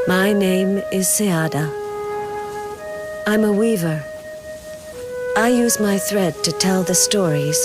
My name is Seada. I'm a weaver. I use my thread to tell the stories,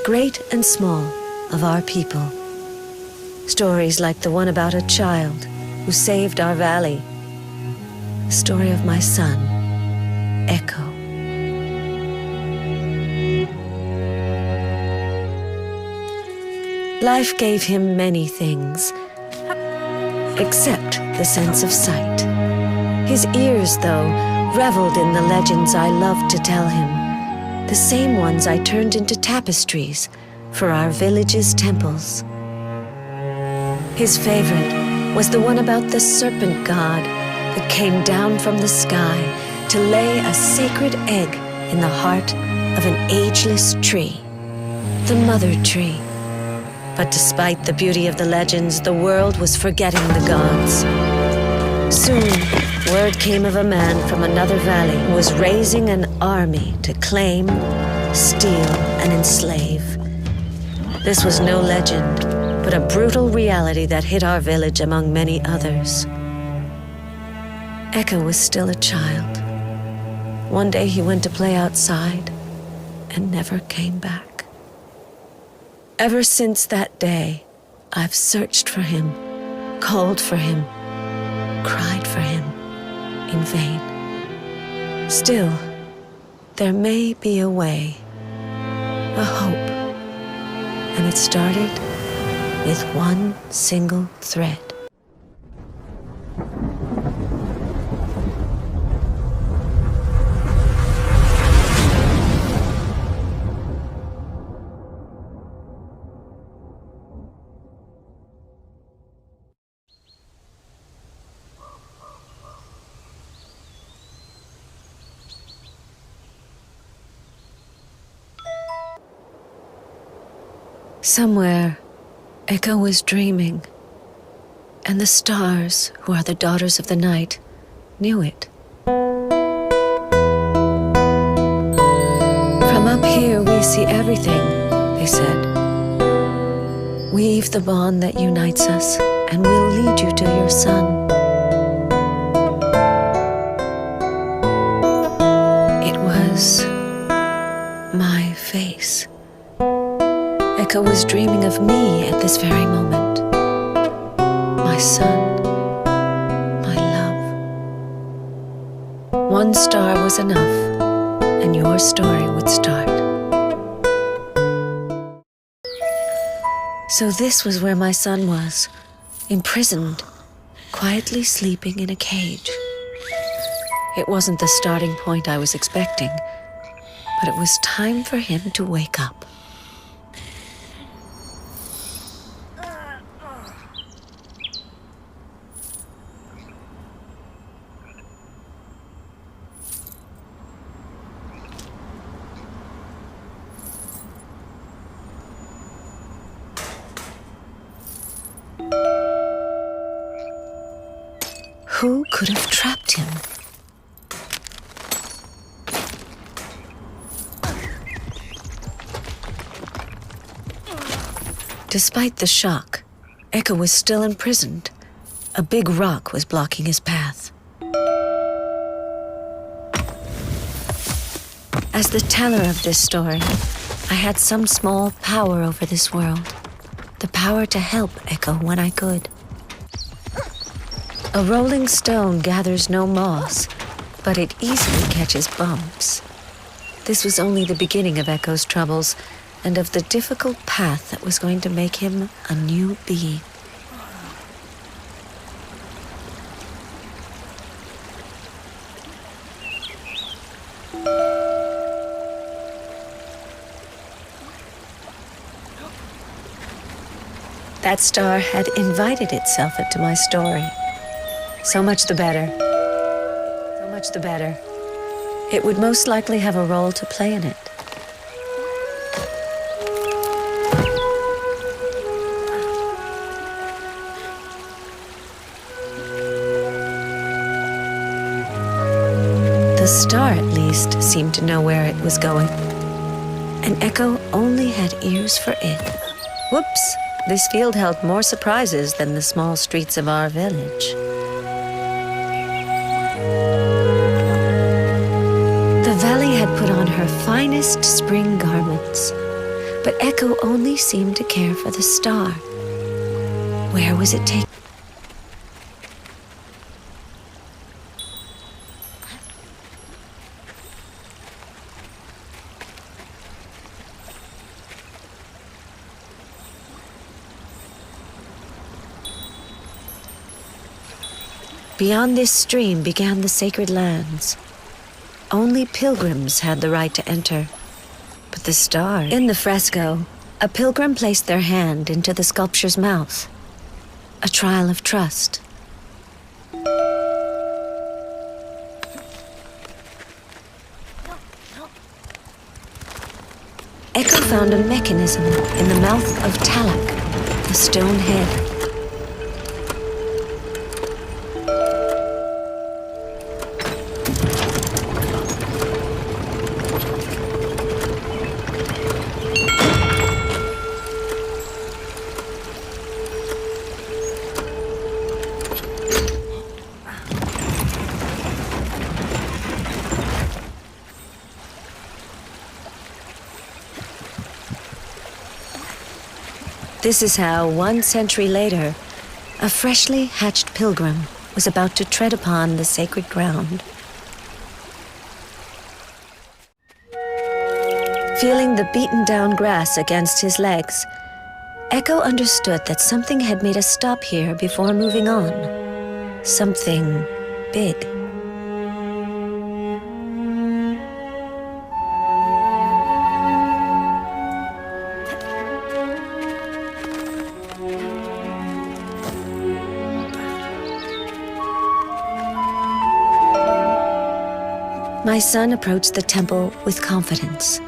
great and small, of our people. Stories like the one about a child who saved our valley. The story of my son, Eqqo. Life gave him many things, except the sense of sight. His ears, though, reveled in the legends I loved to tell him, the same ones I turned into tapestries for our village's temples. His favorite was the one about the serpent god that came down from the sky to lay a sacred egg in the heart of an ageless tree, the mother tree. But despite the beauty of the legends, the world was forgetting the gods. Soon, word came of a man from another valley who was raising an army to claim, steal, and enslave. This was no legend, but a brutal reality that hit our village among many others. Eqqo was still a child. One day he went to play outside and never came back. Ever since that day, I've searched for him, called for him, cried for him in vain. Still, there may be a way, a hope, and it started with one single thread. Somewhere, Eqqo was dreaming, and the stars, who are the daughters of the night, knew it. From up here we see everything, they said. Weave the bond that unites us, and we'll lead you to your son. It was my face. Eqqo was dreaming of me at this very moment. My son, my love. One star was enough, and your story would start. So this was where my son was, imprisoned, quietly sleeping in a cage. It wasn't the starting point I was expecting, but it was time for him to wake up. Who could have trapped him? Despite the shock, Eqqo was still imprisoned. A big rock was blocking his path. As the teller of this story, I had some small power over this world. The power to help Eqqo when I could. A rolling stone gathers no moss, but it easily catches bumps. This was only the beginning of Eqqo's troubles and of the difficult path that was going to make him a new being. That star had invited itself into my story. So much the better. So much the better. It would most likely have a role to play in it. The star, at least, seemed to know where it was going. And Eqqo only had ears for it. Whoops! This field held more surprises than the small streets of our village. her finest spring garments. But Eqqo only seemed to care for the star. Where was it taking? Beyond this stream began the sacred lands. Only pilgrims had the right to enter. But the star in the fresco, a pilgrim placed their hand into the sculpture's mouth. A trial of trust. Eqqo found a mechanism in the mouth of Talak, the stone head. This is how, 1 century later, a freshly hatched pilgrim was about to tread upon the sacred ground. Feeling the beaten-down grass against his legs, Eqqo understood that something had made us stop here before moving on. Something big. My son approached the temple with confidence.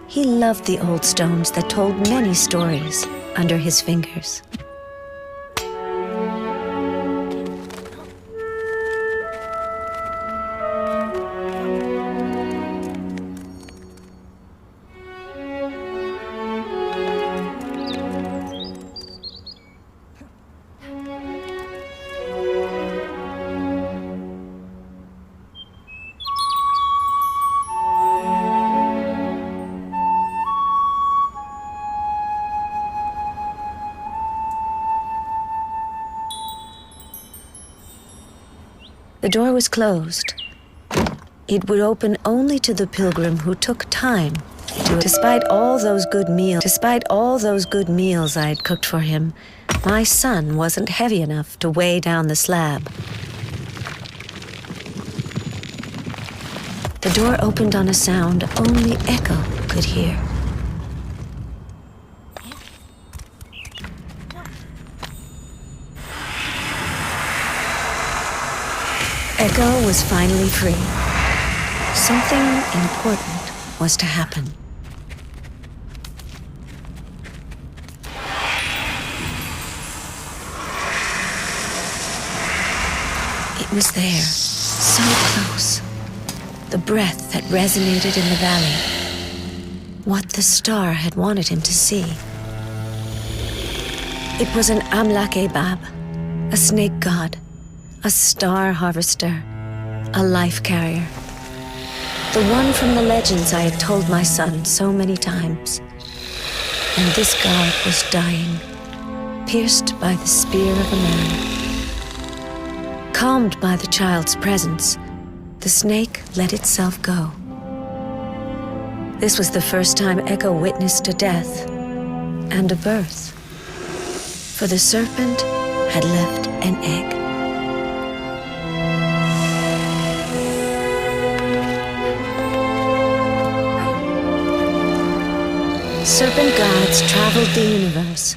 He loved the old stones that told many stories under his fingers. The door was closed. It would open only to the pilgrim who took time to. Despite all those good meals I had cooked for him, my son wasn't heavy enough to weigh down the slab. The door opened on a sound only Eqqo could hear. Eqqo was finally free. Something important was to happen. It was there, so close. The breath that resonated in the valley. What the star had wanted him to see. It was an Amlak-e-Bab, a snake god. A star harvester, a life carrier. The one from the legends I had told my son so many times. And this god was dying, pierced by the spear of a man. Calmed by the child's presence, the snake let itself go. This was the first time Eqqo witnessed a death and a birth. For the serpent had left an egg. Serpent gods traveled the universe,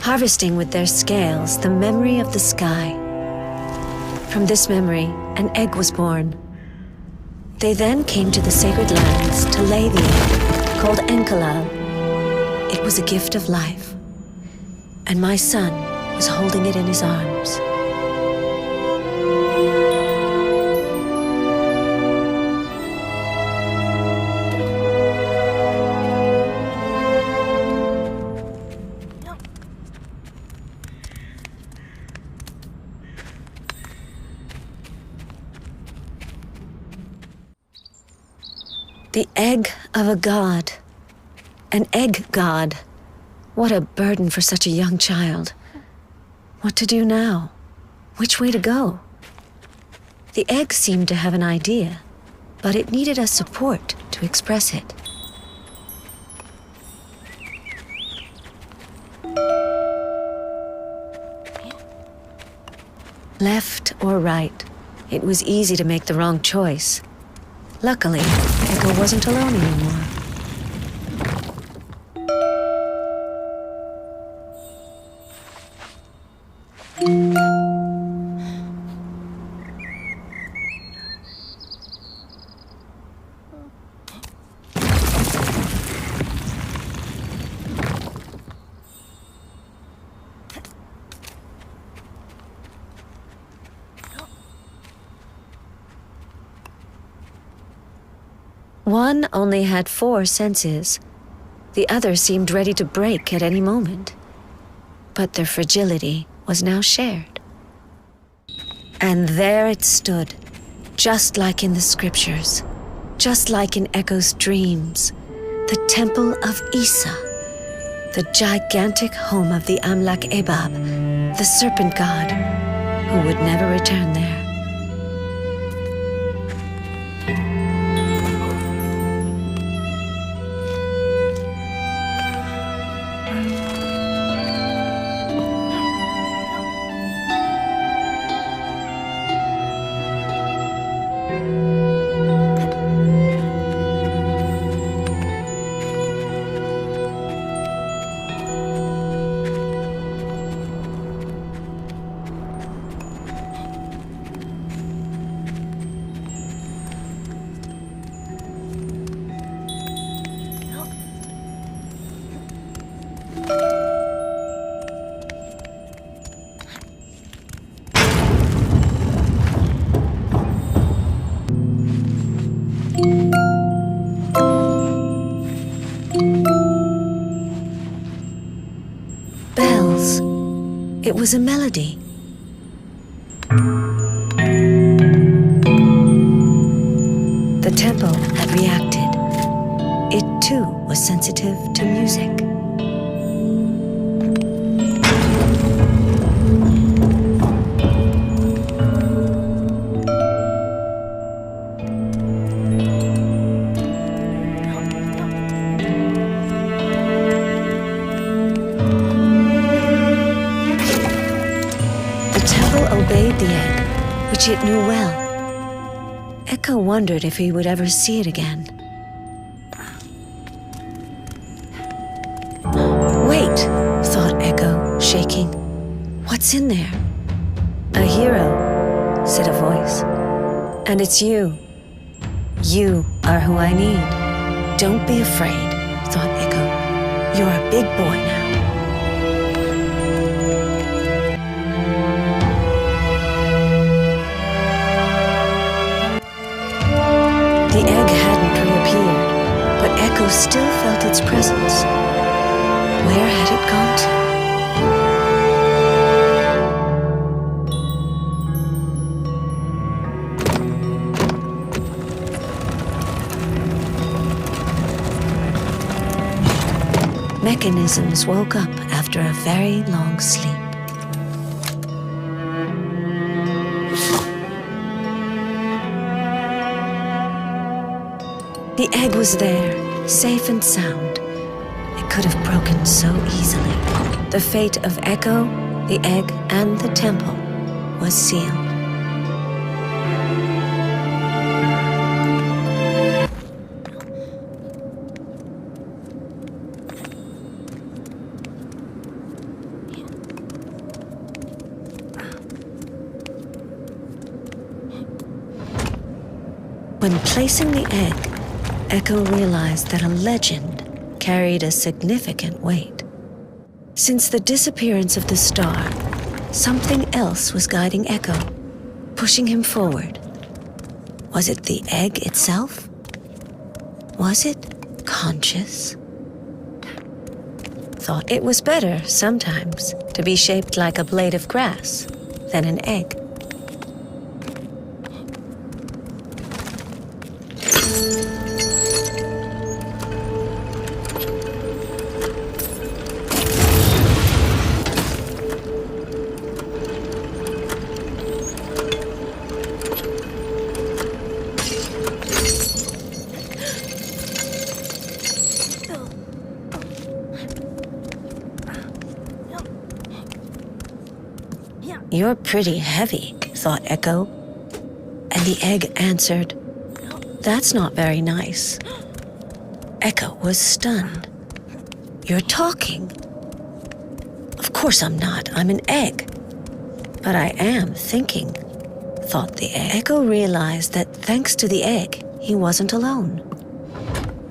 harvesting with their scales the memory of the sky. From this memory, an egg was born. They then came to the sacred lands to lay the egg, called Enkalal. It was a gift of life, and my son was holding it in his arms. The egg of a god. An egg god. What a burden for such a young child. What to do now? Which way to go? The egg seemed to have an idea, but it needed a support to express it. Left or right, it was easy to make the wrong choice. Luckily, Eqqo wasn't alone anymore. One only had 4 senses. The other seemed ready to break at any moment. But their fragility was now shared. And there it stood, just like in the scriptures, just like in Eqqo's dreams, the Temple of Isa, the gigantic home of the Amlak Ebab, the serpent god, who would never return there. Bells. It was a melody. The temple had reacted. It too was sensitive to music. Obeyed the egg, which it knew well. Eqqo wondered if he would ever see it again. Wait, thought Eqqo, shaking. What's in there? A hero, said a voice. And it's you. You are who I need. Don't be afraid, thought Eqqo. You're a big boy now. The egg hadn't reappeared, but Eqqo still felt its presence. Where had it gone to? Mechanisms woke up after a very long sleep. The egg was there, safe and sound. It could have broken so easily. The fate of Eqqo, the egg, and the temple was sealed. When placing the egg, Eqqo realized that a legend carried a significant weight. Since the disappearance of the star, something else was guiding Eqqo, pushing him forward. Was it the egg itself? Was it conscious? Thought it was better, sometimes, to be shaped like a blade of grass than an egg. "You're pretty heavy," thought Eqqo. And the egg answered, "That's not very nice." Eqqo was stunned. "You're talking." "Of course I'm not. I'm an egg. But I am thinking," thought the egg. Eqqo realized that thanks to the egg, he wasn't alone.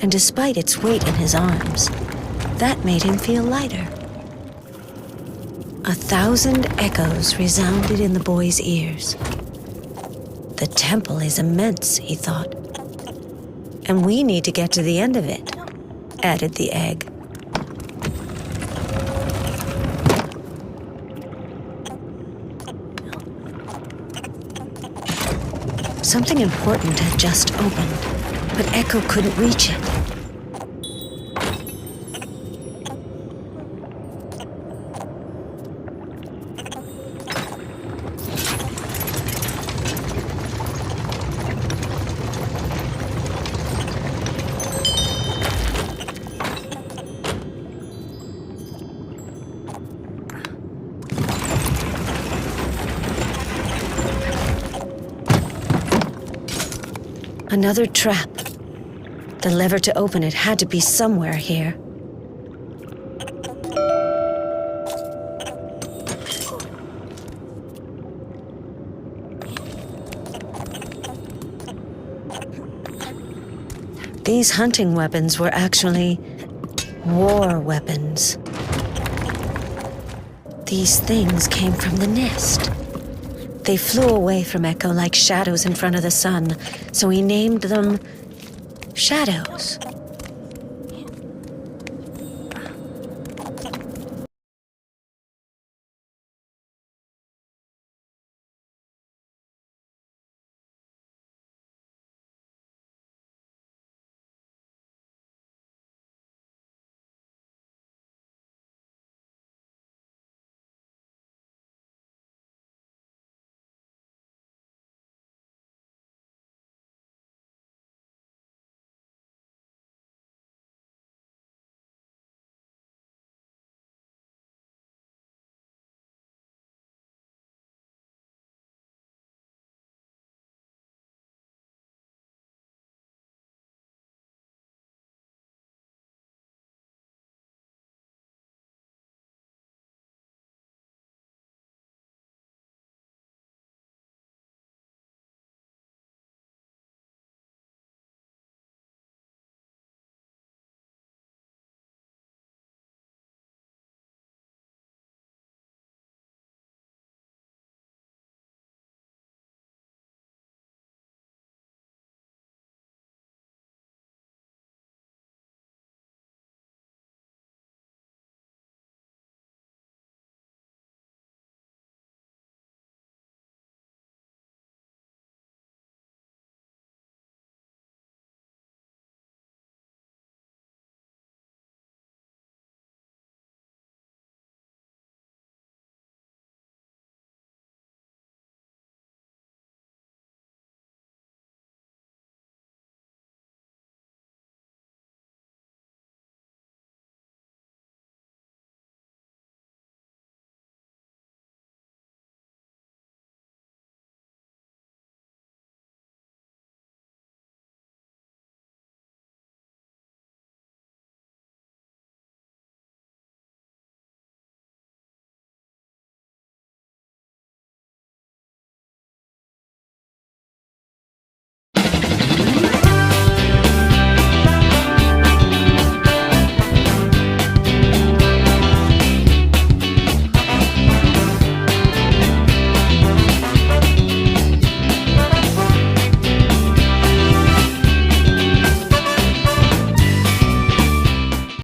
And despite its weight in his arms, that made him feel lighter. 1,000 echoes resounded in the boy's ears. "The temple is immense," he thought. "And we need to get to the end of it," added the egg. Something important had just opened, but Eqqo couldn't reach it. Another trap. The lever to open it had to be somewhere here. These hunting weapons were actually war weapons. These things came from the nest. They flew away from Eqqo like shadows in front of the sun, so he named them Shadows.